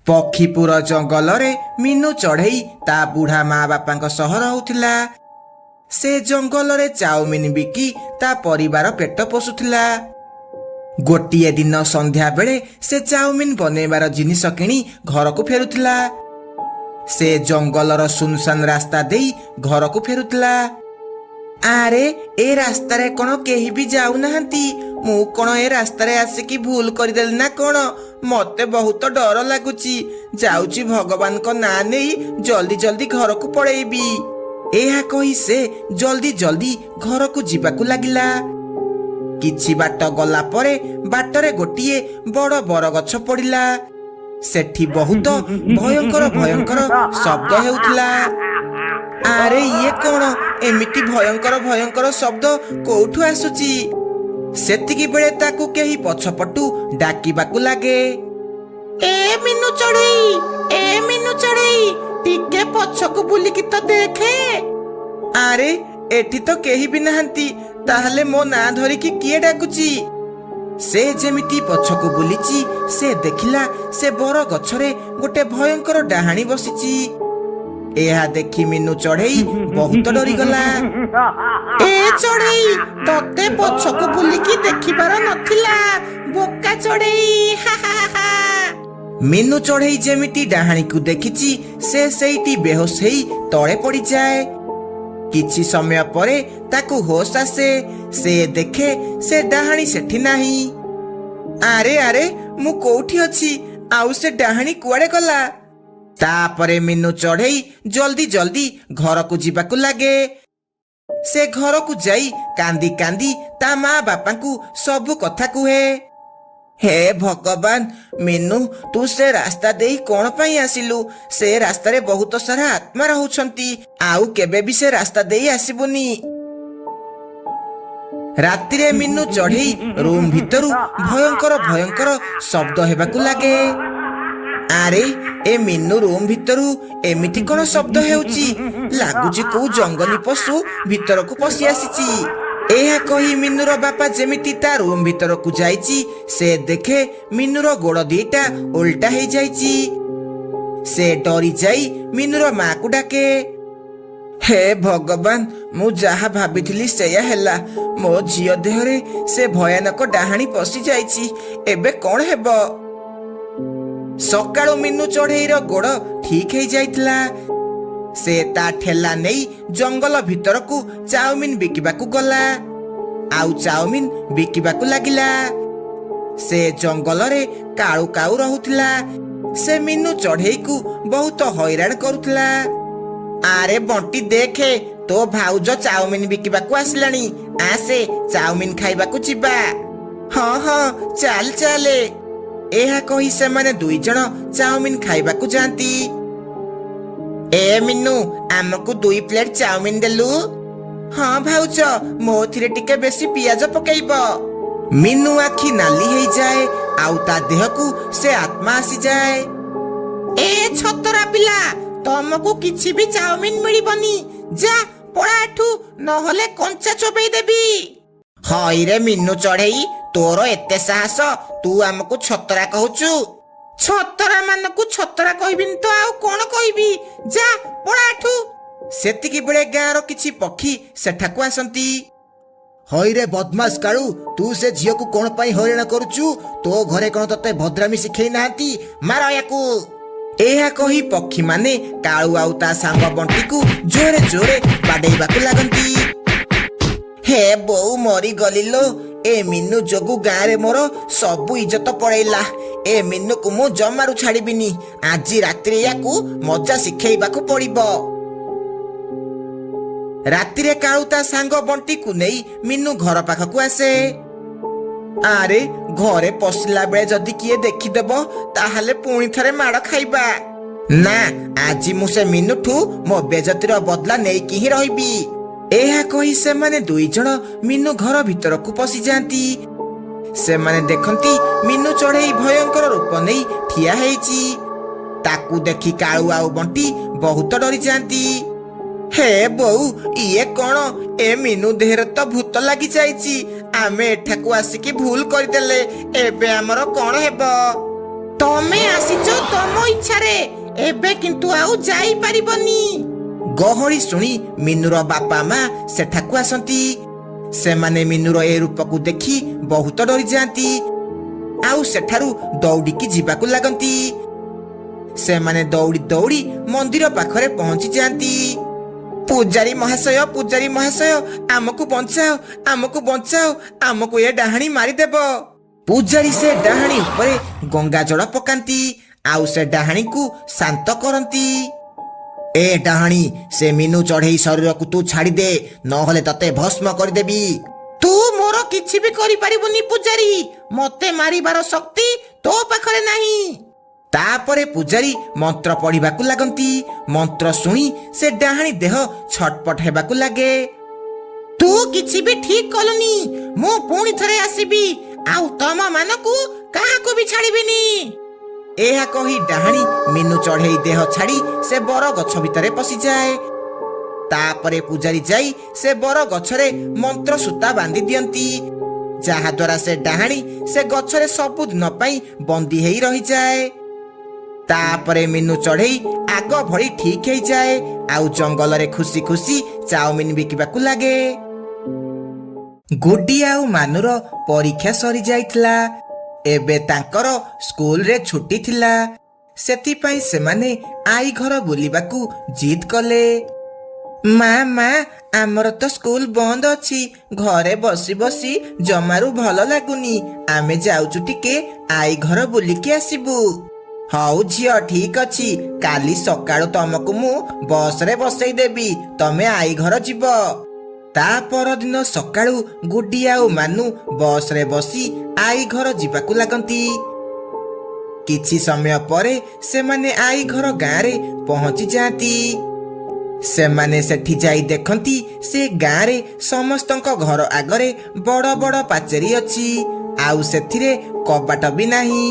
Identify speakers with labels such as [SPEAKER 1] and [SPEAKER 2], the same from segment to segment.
[SPEAKER 1] पक्षीपुर जंगल रे मीनू चढ़ई ता बुढ़ा माँ बापा सह रहुथिला। से जंगल रे चाउमिन बिकी ता परिवार पेट पोषुथिला। गोटिए दिन संध्या बेले से चाउमिन बनेबार जिनिस किणी घर को फेरुथिला। से जंगलर सुनसान रास्ता देई घर को फेरुथिला। आरे ए रास्ता रे कोन केही भी जाऊ नाहंती, मु कोन ए रास्ता रे आसिकी भूल करदेली ना कोन? मते बहुत डर लागुची। जाउची भगवान को ना नेई जल्दी जल्दी घर को पळेबी। एहा कही से जल्दी जल्दी घर को जीवाकू लागिला। किछि बाट गला परे बाटरे गोटिए बड़ बरगछ पड़िला। सेठी बहुत भयंकर भयंकर शब्द हेउथिला। आरे ये कौन एमिति भयंकर भयंकर शब्द कोठू आसुची? सेतिकी बेले ताकू केही पछपटू डाकिबाकू लागे, ए मीनू चढ़ई, ए मीनू चढ़ई, टिके पछकू बुलिकी तो देखे। आरे एठी तो केही भी नाहंती, ताहले मो ना धरी की किए डाकुची? से जेमिति पछकू बुलिची से देखिला से बर गछरे गोटे भयंकर डाहाणी बसिची। एहा देखी मीनू चढ़ई बहुत डरी गला। ए चढ़ई, तते पछकू बुलिकी देखिबार नथिला, बोका चढ़ई, हा हा हा। मीनू चढ़ई जेमिति डाहाणी को देखिची से सेइटी बेहोश हेई तळे पड़ी जाए। किछि समय परे ताकू होश आसे। से देखे से डाहाणी सेठी नाही। आरे आरे मु कोठी अछि, आउ से डाहाणी कुआडे गला? तापरे मीनू चढ़ई जल्दी जल्दी घर को जीवाकू लागे। से घर को जाई कांदी कांदी ता माँ बापा को सबु कथा कुहे। हे भगवान, मीनू तू से रास्ता देई कोन पई आसिलु? से रास्ता रे बहुत सारा आत्मा रहुछंती, आउ केबे भी से रास्ता देई आसीबुनी। राति रे मीनू चढ़ई रूम भितरु भयंकर भयंकर शब्द हेबाकू लागे। आरे ए मीनू रूम भितरु एमिति कोन शब्द हेउची? लागुची को जंगली पशु भितर को पसी आसीची। एहा कही मीनूर बापा जेमिति ता रूम भितर को जाईची से देखे मीनूर गोड़ दीटा उल्टा हे जाईची। से डरी जाई मीनूर माँ को डाके, हे भगवान, मु जहा भाबिथिली सेया हेला। मो झियो देहरे से भयानक डाहाणी पसी जाईची, एबे कोन हेबो? सकाळु मीनू चढ़ईर गोड़ ठीक हे जाइतला। से ता ठेला नेई जंगल भितर को चाउमिन बिकिबाकू गला। आउ चाउमिन बिकिबाकू लागिला। से जंगल रे काळू काऊ रहुथिला। से मीनू चढ़ई को बहुत हैरान करुथिला। आरे बंटी देखे, तो भाउज चाउमिन बिकिबाकू आसिलानी, आसे चाउमिन खाइबाकू जिबा। हाँ हाँ चाल चाले। एहा कही से माने दुई जण चाउमिन खाइबाकू जांती। ए मीनू, आमको 2 प्लेट चाउमिन देलु? हाँ भाउज, मोथिरे टिके बेसी पियाज पकेइब। मीनू आखी नाली हेई जाए, आउ ता देह को से आत्मा आसी जाए। ए छतरा पिला, तमको किछि भी चाउमिन मिलिबनी, जा पळा एठू, नहले कंचा चोबेई देबी। हई रे मीनू चढ़ई, तोर एते साहस, तू आमको छतरा कहूचु? छतरा मानकू छतरा कहबिन तो आउ कोन कहबी, जा पळा एठू। सेतिकी बेले गाँर किछि पक्षी सेठाकू आसंती।
[SPEAKER 2] हई रे बदमाश काळू, तू से झियो को कोन पई हैरान करूचु? तो घरे कोन तते भद्रामी सिखेई नाहंती? मार याकू।
[SPEAKER 1] एहा कही पक्षी माने काळू आउ ता सांग बंटी को जोरे जोरे बाडेइबाकू लागंती। हे बोउ मरी गलिलो, ए मीनू जोगु गाँ रे मोर सबु इज्जत पड़ेला। ए मीनू को मु जमारू छाड़िबिनी, आज रात्रि याकू मजा शिखेइबाकू पड़िबो। राति रे काळू ता सांग बंटी को नेई मीनू घर पाखकू आसे। आरे घरे पसिला बेले जदि किए देखिदेबो ताहले पुणी थरे माड़ खाइबा ना। आज मु से मीनूठू मो बेजतीर बदला नेइकी ही रहिबी। एहा कही से माने दुई जण मीनू घर भितर को पसी जांती। से माने देखंती मीनू चढ़ई भयंकर रूप नेई ठिया हेची। ताकू देखी काळू आउ बंटी बहुत डरी जांती। हे बोउ, इए कोन? ए मीनू देहरे तो भूत लागि जाईची। आमे एठाकू आसिकी भूल करदेले, एबे हमर कोन हेबो? तो ତମେ ଆସିଛ ତମ ଇଚ୍ଛାରେ, ଏବେ କିନ୍ତୁ ଆଉ ଯାଇପାରିବନି। ଗହଳି ଶୁଣି ମିନୁର ବାପା ମା ସେଠାକୁ ଆସନ୍ତି। ସେମାନେ ମିନୁର ଏ ରୂପକୁ ଦେଖି ବହୁତ ଡରିଯାଆନ୍ତି, ଆଉ ସେଠାରୁ ଦୌଡ଼ିକି ଯିବାକୁ ଲାଗନ୍ତି। ସେମାନେ ଦୌଡ଼ି ଦୌଡ଼ି ମନ୍ଦିର ପାଖରେ ପହଞ୍ଚି ଯାଆନ୍ତି। ପୂଜାରୀ ମହାଶୟ, ଆମକୁ ବଞ୍ଚାଅ, ଆମକୁ ବଞ୍ଚାଅ, ଆମକୁ ଏ ଡାହାଣୀ ମାରିଦେବ। ପୂଜାରୀ ସେ ଡାହାଣୀ ଉପରେ ଗଙ୍ଗା ଜଳ ପକାନ୍ତି, ଆଉ ସେ ଡାହାଣୀକୁ ଶାନ୍ତ କରନ୍ତି। ଏ ଡାହାଣୀ, ସେ ମିନୁ ଚଢ଼େଇ ଶରୀରକୁ ତୁ ଛାଡ଼ିଦେ, ନହେଲେ ତତେ ଭସ୍ମ କରିଦେବି। ତୁ ମୋର କିଛି ବି କରିପାରିବୁନି ପୂଜାରୀ, ମତେ ମାରିବାର ଶକ୍ତି ତୋ ପାଖରେ ନାହିଁ। ତାପରେ ପୂଜାରୀ ମନ୍ତ୍ର ପଢିବାକୁ ଲାଗନ୍ତି। ମନ୍ତ୍ର ଶୁଣି ସେ ଡାହାଣୀ ଦେହ ଛଟପଟ ହେବାକୁ ଲାଗେ। ତୁ କିଛି ବି ଠିକ କଲୁନି, ମୁଁ ପୁଣି ଥରେ ଆସିବି, ଆଉ ତମ ମାନଙ୍କୁ କାହାକୁ ବି ଛାଡ଼ିବିନି। ଏହା କହି ଡାହାଣୀ ମିନୁ ଚଢ଼େଇ ଦେହ ଛାଡ଼ି ସେ ବର ଗଛ ଭିତରେ ପଶିଯାଏ। ତାପରେ ପୂଜାରୀ ଯାଇ ସେ ବର ଗଛରେ ମନ୍ତ୍ର ସୂତା ବାନ୍ଧି ଦିଅନ୍ତି, ଯାହାଦ୍ୱାରା ସେ ଡାହାଣୀ ସେ ଗଛରେ ସବୁଦିନ ପାଇଁ ବନ୍ଦୀ ହେଇ ରହିଯାଏ। ତାପରେ ମିନୁ ଚଢ଼େଇ ଆଗ ଭଳି ଠିକ ହେଇଯାଏ, ଆଉ ଜଙ୍ଗଲରେ ଖୁସି ଖୁସି ଚାଉମିନ ବିକିବାକୁ ଲାଗେ। ଗୁଡି ଆଉ ମାନୁର ପରୀକ୍ଷା ସରି ଯାଇଥିଲା। ଏବେ ତାଙ୍କର ସ୍କୁଲରେ ଛୁଟି ଥିଲା, ସେଥିପାଇଁ ସେମାନେ ଆଈ ଘର ବୁଲିବାକୁ ଜିଦ୍ କଲେ। ମା, ଆମର ତ ସ୍କୁଲ ବନ୍ଦ ଅଛି, ଘରେ ବସି ବସି ଜମାରୁ ଭଲ ଲାଗୁନି, ଆମେ ଯାଉଛୁ ଟିକେ ଆଈ ଘର ବୁଲିକି ଆସିବୁ। ହଉ ଝିଅ, ଠିକ ଅଛି, କାଲି ସକାଳୁ ତମକୁ ମୁଁ ବସରେ ବସେଇ ଦେବି, ତମେ ଆଈ ଘର ଯିବ। ତା ପରଦିନ ସକାଳୁ ଗୁଡି ଆଉ ମାନୁ ବସରେ ବସି ଆଈ ଘର ଯିବାକୁ ଲାଗନ୍ତି। କିଛି ସମୟ ପରେ ସେମାନେ ଆଈ ଘର ଗାଁରେ ପହଞ୍ଚି ଯାଆନ୍ତି। ସେମାନେ ସେଠି ଯାଇ ଦେଖନ୍ତି ସେ ଗାଁରେ ସମସ୍ତଙ୍କ ଘର ଆଗରେ ବଡ଼ ବଡ଼ ପାଚେରୀ ଅଛି, ଆଉ ସେଥିରେ କବାଟ ବି ନାହିଁ।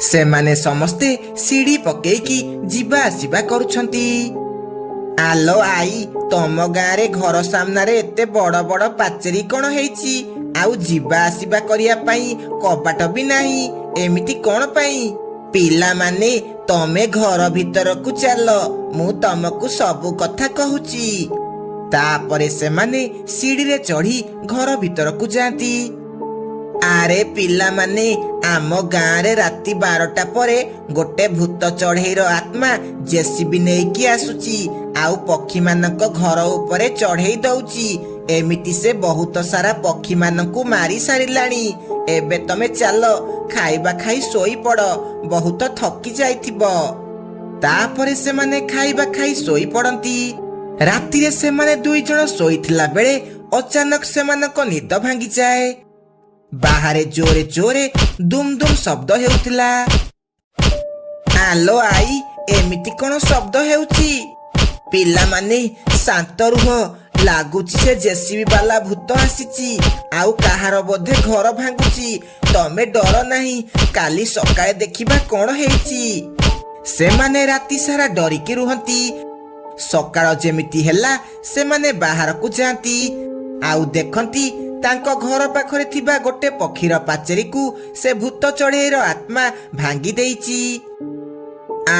[SPEAKER 1] ସେମାନେ ସମସ୍ତେ ସିଡ଼ି ପକେଇକି ଯିବା ଆସିବା କରୁଛନ୍ତି। ଆଲୋ ଆଈ, ତମ ଗାଁରେ ଘର ସାମ୍ନାରେ ଏତେ ବଡ଼ ବଡ଼ ପାଚେରୀ କଣ ହେଇଛି, ଆଉ ଯିବା ଆସିବା କରିବା ପାଇଁ କବାଟ ବି ନାହିଁ, ଏମିତି କଣ ପାଇଁ? ପିଲାମାନେ, ତମେ ଘର ଭିତରକୁ ଚାଲ, ମୁଁ ତମକୁ ସବୁ କଥା କହୁଛି। ତାପରେ ସେମାନେ ସିଡ଼ିରେ ଚଢ଼ି ଘର ଭିତରକୁ ଯାଆନ୍ତି। ଆରେ ପିଲାମାନେ, ଆମ ଗାଁରେ ରାତି 12ଟା ପରେ ଗୋଟେ ଭୂତ ଚଢ଼େଇର ଆତ୍ମା ଜେସିବି ନେଇକି ଆସୁଛି, ଆଉ ପକ୍ଷୀମାନଙ୍କ ଘର ଉପରେ ଚଢ଼େଇ ଦଉଛି। ଏମିତି ସେ ବହୁତ ସାରା ପକ୍ଷୀମାନଙ୍କୁ ମାରି ସାରିଲାଣି। ଏବେ ତମେ ଚାଲ, ଖାଇବା ଖାଇ ଶୋଇପଡ଼, ବହୁତ ଥକି ଯାଇଥିବ। ତାପରେ ସେମାନେ ଖାଇବା ଖାଇ ଶୋଇପଡ଼ନ୍ତି। ରାତିରେ ସେମାନେ 2 ଜଣ ଶୋଇଥିଲା ବେଳେ ଅଚାନକ ସେମାନଙ୍କ ନିଦ ଭାଙ୍ଗିଯାଏ। ବାହାରେ ଜୋରେ ଜୋରେ ଦୁମ୍ ଦୁମ୍ ଶବ୍ଦ ହେଉଥିଲା। ଆଲୋ ଆଈ, ଏମିତି କଣ ଶବ୍ଦ ହେଉଛି? ପିଲାମାନେ ଶାନ୍ତ ରୁହ, ଲାଗୁଛି ସେ ଜେସିବି ବାଲା ଭୂତ ଆସିଛି, ଆଉ କାହାର ବୋଧେ ଘର ଭାଙ୍ଗୁଛି। ତମେ ଡର ନାହିଁ, କାଲି ସକାଳେ ଦେଖିବା କଣ ହେଇଛି। ସେମାନେ ରାତି ସାରା ଡରିକି ରୁହନ୍ତି। ସକାଳ ଯେମିତି ହେଲା ସେମାନେ ବାହାରକୁ ଯାଆନ୍ତି, ଆଉ ଦେଖନ୍ତି ତାଙ୍କ ଘର ପାଖରେ ଥିବା ଗୋଟେ ପକ୍ଷୀର ପାଚେରୀକୁ ସେ ଭୂତ ଚଢ଼େଇର ଆତ୍ମା ଭାଙ୍ଗି ଦେଇଛି।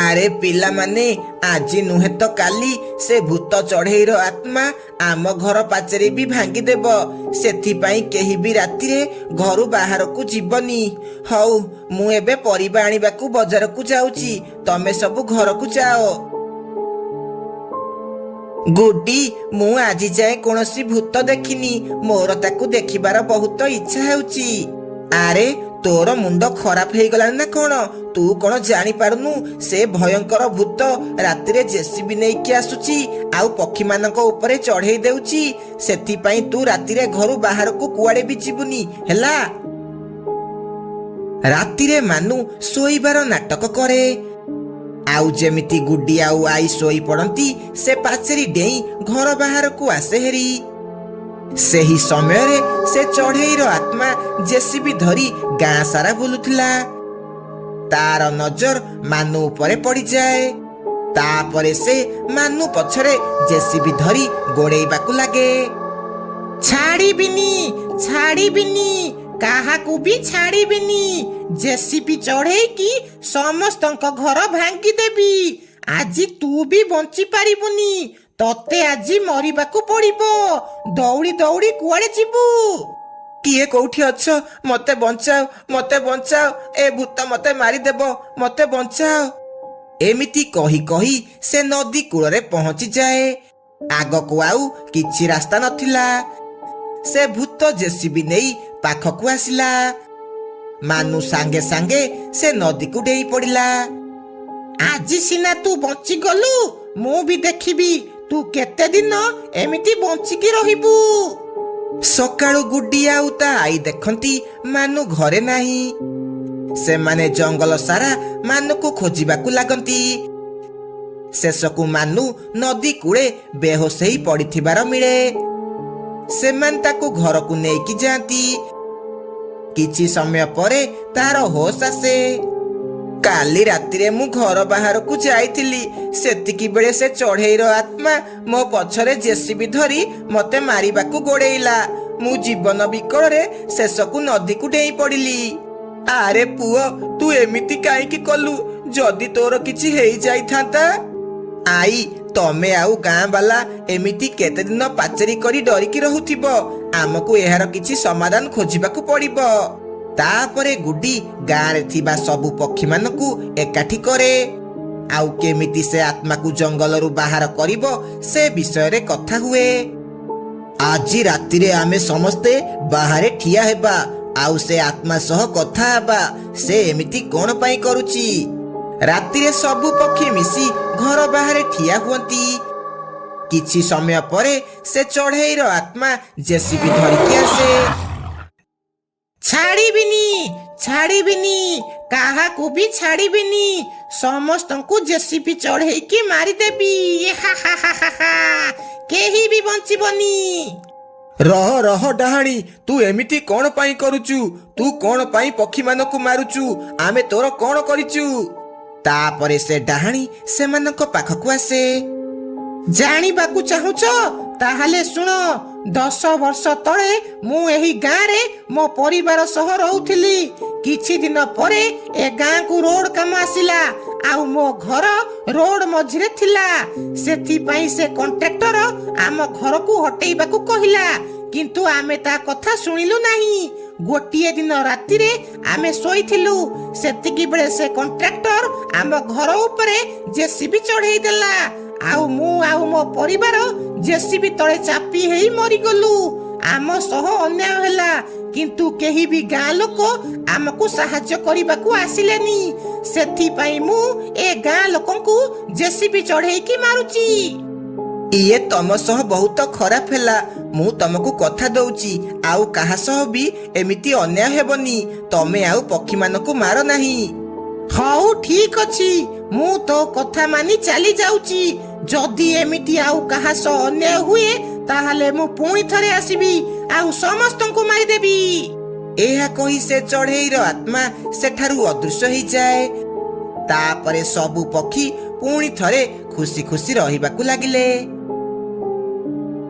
[SPEAKER 1] ଆରେ ପିଲାମାନେ, ଆଜି ନୁହେଁ ତ କାଲି ସେ ଭୂତ ଚଢ଼େଇର ଆତ୍ମା ଆମ ଘର ପାଚେରୀ ବି ଭାଙ୍ଗିଦେବ, ସେଥିପାଇଁ କେହି ବି ରାତିରେ ଘରୁ ବାହାରକୁ ଯିବନି। ହଉ, ମୁଁ ଏବେ ପରିବା ଆଣିବାକୁ ବଜାରକୁ ଯାଉଛି, ତମେ ସବୁ ଘରକୁ ଯାଅ। ଗୁଡି, ମୁଁ ଆଜି ଯାଏ କୌଣସି ଭୂତ ଦେଖିନି, ମୋର ତାକୁ ଦେଖିବାର ବହୁତ ଇଚ୍ଛା ହେଉଛି। ଆରେ ତୋର ମୁଣ୍ଡ ଖରାପ ହେଇଗଲାଣି ନା କଣ? ତୁ କଣ ଜାଣିପାରୁନୁ ସେ ଭୟଙ୍କର ଭୂତ ରାତିରେ ଜେସିବି ନେଇକି ଆସୁଛି, ଆଉ ପକ୍ଷୀମାନଙ୍କ ଉପରେ ଚଢ଼େଇ ଦେଉଛି। ସେଥିପାଇଁ ତୁ ରାତିରେ ଘରୁ ବାହାରକୁ କୁଆଡେ ବି ଯିବୁନି, ହେଲା? ରାତିରେ ମାନୁ ଶୋଇବାର ନାଟକ କରେ, ଆଉ ଯେମିତି ଗୁଡି ଆଉ ଆଈ ଶୋଇ ପଡନ୍ତି ସେ ପାଚେରୀ ଡେଇଁ ଘର ବାହାରକୁ ଆସେ ହେରି। ସେହି ସମୟରେ ସେ ଚଢ଼େଇର ଆତ୍ମା ଜେସିବି ଧରି ଗାଁ ସାରା ବୁଲୁଥିଲା। ତାର ନଜର ମାନୁ ଉପରେ ପଡ଼ିଯାଏ। ତାପରେ ସେ ମାନୁ ପଛରେ ଜେସିବି ଧରି ଗୋଡ଼େଇବାକୁ ଲାଗେ। ଛାଡ଼ିବିନି, ଛାଡ଼ିବିନି, କାହାକୁ ବି ଛାଡ଼ିବିନି। ଜେସିପି ଚଢ଼େଇକି ସମସ୍ତଙ୍କ ଘର ଭାଙ୍ଗିଦେବି। ଆଜି ତୁ ବି ବଞ୍ଚି ପାରିବୁନି। ତତେ ଆଜି ମରିବାକୁ ପଡ଼ିବ। ଦୌଡ଼ି ଦୌଡ଼ି କୁଆଡ଼େ ଯିବୁ? କିଏ କୋଉଠି ଅଛ? ମତେ ବଞ୍ଚାଅ, ମତେ ବଞ୍ଚାଅ। ଏ ଭୂତ ମତେ ମାରିଦେବ, ମତେ ବଞ୍ଚାଅ। ଏମିତି କହି କହି ସେ ନଦୀ କୂଳରେ ପହଞ୍ଚିଯାଏ। ଆଗକୁ ଆଉ କିଛି ରାସ୍ତା ନଥିଲା। ସେ ଭୂତ ଜେସିବି ନେଇ ପାଖକୁ ଆସିଲା। ମାନୁ ସାଙ୍ଗେ ସାଙ୍ଗେ ସେ ନଦୀକୁ ଡେଇଁ ପଡ଼ିଲା। ଆଜି ସିନା ତୁ ବଞ୍ଚିଗଲୁ, ମୁଁ ବି ଦେଖିବି ତୁ କେତେ ଦିନ ଏମିତି ବଞ୍ଚିକି ରହିବୁ। ସକାଳୁ ଗୁଡି ଆଉ ତା ଆଈ ଦେଖନ୍ତି ମାନୁ ଘରେ ନାହିଁ। ସେମାନେ ଜଙ୍ଗଲ ସାରା ମାନୁକୁ ଖୋଜିବାକୁ ଲାଗନ୍ତି। ଶେଷକୁ ମାନୁ ନଦୀ କୂଳେ ବେହୋସ ହେଇ ପଡ଼ିଥିବାର ମିଳେ। ସେମାନେ ତାକୁ ଘରକୁ ନେଇକି ଯାଆନ୍ତି। କିଛି ସମୟ ପରେ ତାର ହୋସ ଆସେ। କାଲି ରାତିରେ ମୁଁ ଘର ବାହାରକୁ ଯାଇଥିଲି। ସେତିକି ବେଳେ ସେ ଚଢ଼େଇର ଆତ୍ମା ମୋ ପଛରେ ଜେସିବି ଧରି ମତେ ମାରିବାକୁ ଗୋଡ଼େଇଲା। ମୁଁ ଜୀବନ ବିକଳରେ ଶେଷକୁ ନଦୀକୁ ଡେଇଁ ପଡ଼ିଲି। ଆରେ ପୁଅ, ତୁ ଏମିତି କାହିଁକି କଲୁ? ଯଦି ତୋର କିଛି ହେଇଯାଇଥାନ୍ତା? ଆଈ, ତମେ ଆଉ ଗାଁ ବାଲା ଏମିତି କେତେ ଦିନ ପାଚେରୀ କରି ଡରିକି ରହୁଥିବ? ଆମକୁ ଏହାର କିଛି ସମାଧାନ ଖୋଜିବାକୁ ପଡ଼ିବ। ତାପରେ ଗୁଡି ଗାଁରେ ଥିବା ସବୁ ପକ୍ଷୀମାନଙ୍କୁ ଏକାଠି କରେ। ଆଉ କେମିତି ସେ ଆତ୍ମାକୁ ଜଙ୍ଗଲରୁ ବାହାର କରିବ ସେ ବିଷୟରେ କଥା ହୁଏ। ଆଜି ରାତିରେ ଆମେ ସମସ୍ତେ ବାହାରେ ଠିଆ ହେବା, ଆଉ ସେ ଆତ୍ମା ସହ କଥା ହେବା। ସେ ଏମିତି କଣ ପାଇଁ କରୁଛି? ରାତିରେ ସବୁ ପକ୍ଷୀ ମିଶି ଘର ବାହାରେ ଠିଆ ହୁଅନ୍ତି। କିଛି ସମୟ ପରେ ସେ ଚଢ଼େଇର ଆତ୍ମା ଜେସିବି ଧରିକି ଆସେ। ଛାଡ଼ିବିନି, ଛାଡ଼ିବିନି, କାହାକୁ ବି ଛାଡ଼ିବିନି। ସମସ୍ତଙ୍କୁ ଜେସିବି ଚଢ଼େଇକି ମାରିଦେବି। କେହି ବି ବଞ୍ଚିବନି। ରହ ରହ ଡାହାଣୀ, ତୁ ଏମିତି କଣ ପାଇଁ କରୁଛୁ? ତୁ କଣ ପାଇଁ ପକ୍ଷୀମାନଙ୍କୁ ମାରୁଛୁ? ଆମେ ତୋର କଣ କରିଛୁ? ତାପରେ ସେ ଡାହାଣୀ ସେମାନଙ୍କ ପାଖକୁ ଆସେ। ଜାଣିବାକୁ ଚାହୁଁଛ? ତାହେଲେ ଶୁଣ। 10 ବର୍ଷ ତଳେ ମୁଁ ଏହି ଗାଁରେ ମୋ ପରିବାର ସହ ରହୁଥିଲି। କିଛି ଦିନ ପରେ ଏ ଗାଁକୁ ରୋଡ କାମ ଆସିଲା, ଆଉ ମୋ ଘର ରୋଡ ମଝିରେ ଥିଲା। ସେଥିପାଇଁ ସେ କଣ୍ଟ୍ରାକ୍ଟର ଆମ ଘରକୁ ହଟେଇବାକୁ କହିଲା, କିନ୍ତୁ ଆମେ ତା କଥା ଶୁଣିଲୁ ନାହିଁ। ଗୋଟିଏ ଦିନ ରାତିରେ ଆମେ ଶୋଇଥିଲୁ। ସେତିକି ବେଳେ ସେ କଣ୍ଟ୍ରାକ୍ଟର ଆମ ଘର ଉପରେ ଜେସିବି ଚଢ଼େଇ ଦେଲା। ଆଉ ମୁଁ ଆଉ ମୋ ପରିବାର ଜେସିବି ତଳେ ଚାପି ହେଇ ମରିଗଲୁ। ଆମ ସହ ଅନ୍ୟାୟ ହେଲା, କିନ୍ତୁ କେହି ବି ଗାଁ ଲୋକ ଆମକୁ ସାହାଯ୍ୟ କରିବାକୁ ଆସିଲେନି। ସେଥିପାଇଁ ମୁଁ ଏ ଗାଁ ଲୋକଙ୍କୁ ଜେସିବି ଚଢ଼େଇକି ମାରୁଛି। ଇଏ ତମ ସହ ବହୁତ ଖରାପ ହେଲା। ମୁଁ ତମକୁ କଥା ଦଉଛି, ଆଉ କାହା ସହ ବି ଏମିତି ଅନ୍ୟାୟ ହେବନି। ତମେ ଆଉ ପକ୍ଷୀମାନଙ୍କୁ ମାର ନାହିଁ। ହଉ ଠିକ ଅଛି, ମୁଁ ତୋ କଥା ମାନି ଚାଲି ଯାଉଛି। ଯଦି ଏମିତି ଆଉ କାହା ସହ ଅନ୍ୟାୟ ହୁଏ, ତାହେଲେ ମୁଁ ପୁଣି ଥରେ ଆସିବି, ଆଉ ସମସ୍ତଙ୍କୁ ମାରିଦେବି। ଏହା କହି ସେ ଚଢ଼େଇର ଆତ୍ମା ସେଠାରୁ ଅଦୃଶ୍ୟ ହେଇଯାଏ। ତାପରେ ସବୁ ପକ୍ଷୀ ପୁଣି ଥରେ ଖୁସି ଖୁସି ରହିବାକୁ ଲାଗିଲେ।